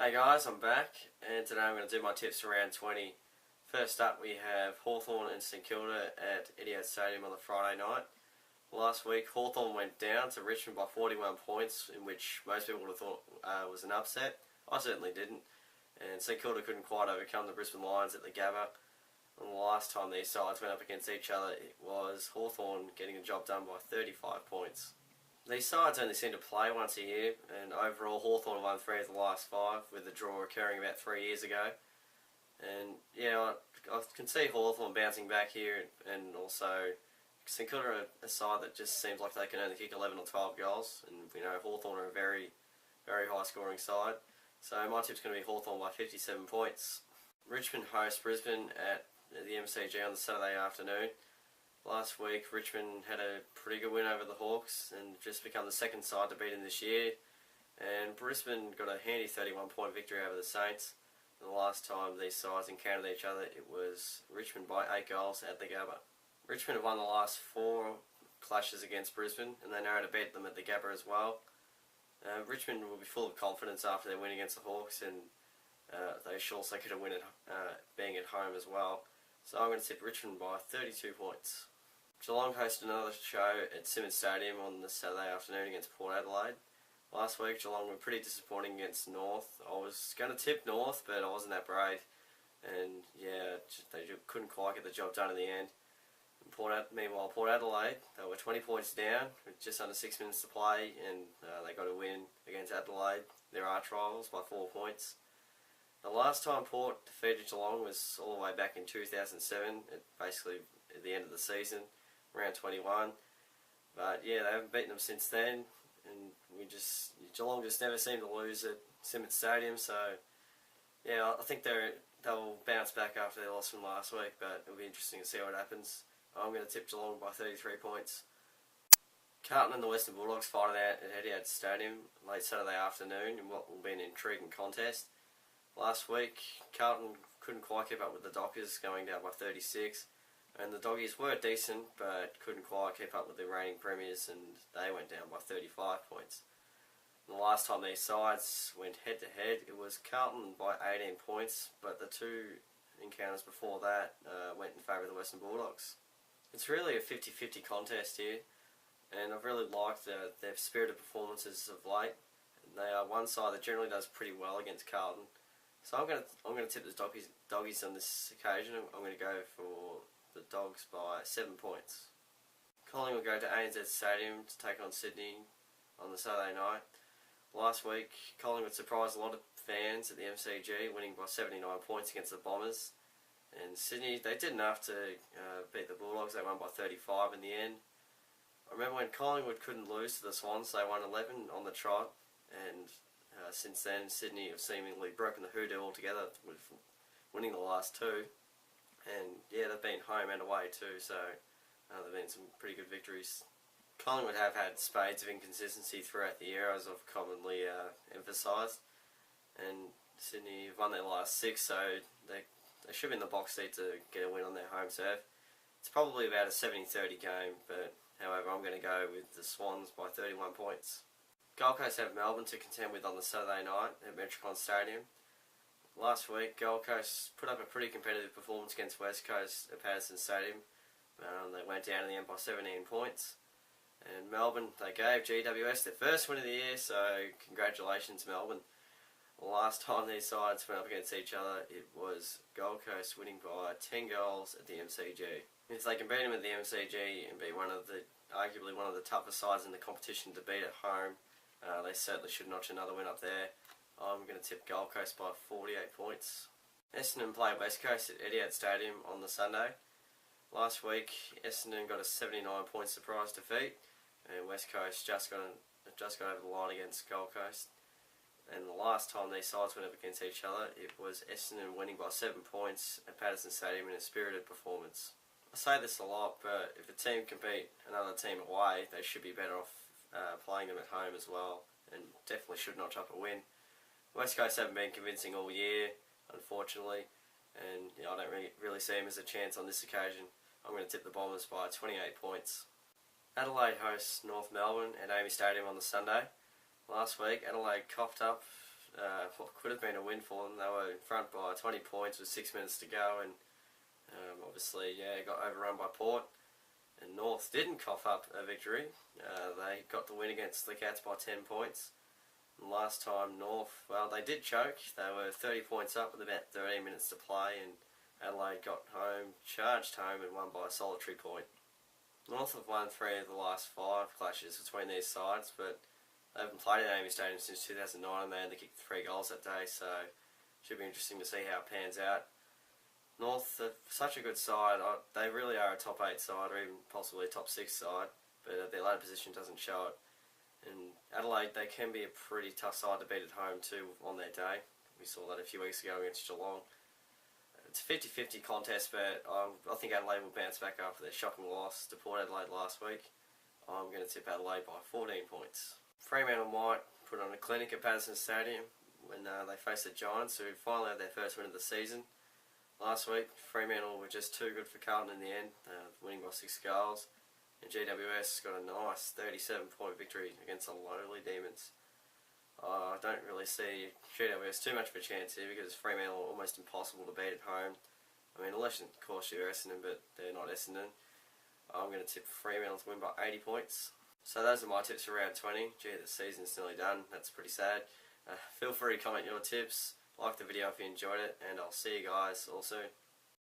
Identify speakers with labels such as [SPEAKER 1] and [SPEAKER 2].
[SPEAKER 1] Hey guys, I'm back, and today I'm going to do my tips for round 20. First up, we have Hawthorn and St Kilda at Etihad Stadium on the Friday night. Last week, Hawthorn went down to Richmond by 41 points, in which most people would have thought was an upset. I certainly didn't. And St Kilda couldn't quite overcome the Brisbane Lions at the Gabba. And the last time these sides went up against each other, it was Hawthorn getting the job done by 35 points. These sides only seem to play once a year, and overall Hawthorn won 3 of the last 5, with the draw occurring about 3 years ago. And yeah, I can see Hawthorn bouncing back here, and also St Kilda are a side that just seems like they can only kick 11 or 12 goals, and we know Hawthorn are a very, very high scoring side. So my tip's going to be Hawthorn by 57 points. Richmond host Brisbane at the MCG on the Saturday afternoon. Last week, Richmond had a pretty good win over the Hawks and just become the second side to beat them this year. And Brisbane got a handy 31-point victory over the Saints. And the last time these sides encountered each other, it was Richmond by 8 goals at the Gabba. Richmond have won the last 4 clashes against Brisbane, and they know how to beat them at the Gabba as well. Richmond will be full of confidence after their win against the Hawks, and they should also get a win at, being at home as well. So I'm going to tip Richmond by 32 points. Geelong hosted another show at Simmons Stadium on the Saturday afternoon against Port Adelaide. Last week Geelong were pretty disappointing against North. I was going to tip North, but I wasn't that brave. And yeah, they couldn't quite get the job done in the end. Meanwhile, Port Adelaide, they were 20 points down with just under 6 minutes to play, and they got a win against Adelaide, their arch rivals, by 4 points. The last time Port defeated Geelong was all the way back in 2007, basically at the end of the season, round 21. But yeah, they haven't beaten them since then, and Geelong just never seem to lose at Simmons Stadium. So yeah, I think they'll bounce back after their loss from last week, but it'll be interesting to see what happens. I'm going to tip Geelong by 33 points. Carlton and the Western Bulldogs fight it out at Etihad Stadium late Saturday afternoon in what will be an intriguing contest. Last week, Carlton couldn't quite keep up with the Dockers, going down by 36, and the Doggies were decent but couldn't quite keep up with the reigning premiers, and they went down by 35 points. And the last time these sides went head to head, it was Carlton by 18 points, but the 2 encounters before that went in favour of the Western Bulldogs. It's really a 50-50 contest here, and I've really liked their spirited performances of late. They are one side that generally does pretty well against Carlton. So I'm going to tip the Doggies on this occasion. I'm going to go for the Dogs by 7 points. Collingwood will go to ANZ Stadium to take on Sydney on the Saturday night. Last week, Collingwood surprised a lot of fans at the MCG, winning by 79 points against the Bombers. And Sydney, they did enough to beat the Bulldogs. They won by 35 in the end. I remember when Collingwood couldn't lose to the Swans, they won 11 on the trot, and since then, Sydney have seemingly broken the hoodoo altogether with winning the last 2. And yeah, they've been home and away too, so they've been some pretty good victories. Collingwood have had spades of inconsistency throughout the year, as I've commonly emphasised. And Sydney have won their last 6, so they should be in the box seat to get a win on their home turf. It's probably about a 70-30 game, but however, I'm going to go with the Swans by 31 points. Gold Coast have Melbourne to contend with on the Saturday night at Metricon Stadium. Last week, Gold Coast put up a pretty competitive performance against West Coast at Patterson Stadium. They went down in the end by 17 points. And Melbourne, they gave GWS their first win of the year, so congratulations Melbourne. The last time these sides went up against each other, it was Gold Coast winning by 10 goals at the MCG. If they can beat them at the MCG and be arguably one of the toughest sides in the competition to beat at home, they certainly should notch another win up there. I'm going to tip Gold Coast by 48 points. Essendon play West Coast at Etihad Stadium on the Sunday. Last week, Essendon got a 79-point surprise defeat, and West Coast just got over the line against Gold Coast. And the last time these sides went up against each other, it was Essendon winning by 7 points at Patterson Stadium in a spirited performance. I say this a lot, but if a team can beat another team away, they should be better off playing them at home as well, and definitely should notch up a win. West Coast haven't been convincing all year, unfortunately, and I don't really see them as a chance on this occasion. I'm going to tip the Bombers by 28 points. Adelaide hosts North Melbourne at Amy Stadium on the Sunday. Last week, Adelaide coughed up what could have been a win for them. They were in front by 20 points with 6 minutes to go, and obviously, got overrun by Port. And North didn't cough up a victory. They got the win against the Cats by 10 points. And last time North, well, they did choke. They were 30 points up with about 13 minutes to play, and Adelaide got home, charged home, and won by a solitary point. North have won 3 of the last 5 clashes between these sides, but they haven't played at Amy Stadium since 2009, and they only kicked 3 goals that day, so it should be interesting to see how it pans out. North are such a good side. They really are a top 8 side, or even possibly a top 6 side, but their ladder position doesn't show it. And Adelaide, they can be a pretty tough side to beat at home too on their day. We saw that a few weeks ago against Geelong. It's a 50-50 contest, but I think Adelaide will bounce back after their shocking loss to Port Adelaide last week. I'm going to tip Adelaide by 14 points. Fremantle might put on a clinic at Patterson Stadium when they face the Giants, who finally had their first win of the season. Last week, Fremantle were just too good for Carlton in the end, winning by 6 goals. And GWS got a nice 37-point victory against the lowly Demons. I don't really see GWS too much of a chance here because Fremantle are almost impossible to beat at home. I mean, unless, of course, you're Essendon, but they're not Essendon. I'm going to tip Fremantle to win by 80 points. So those are my tips for round 20. Gee, the season's nearly done. That's pretty sad. Feel free to comment your tips. Like the video if you enjoyed it, and I'll see you guys all soon.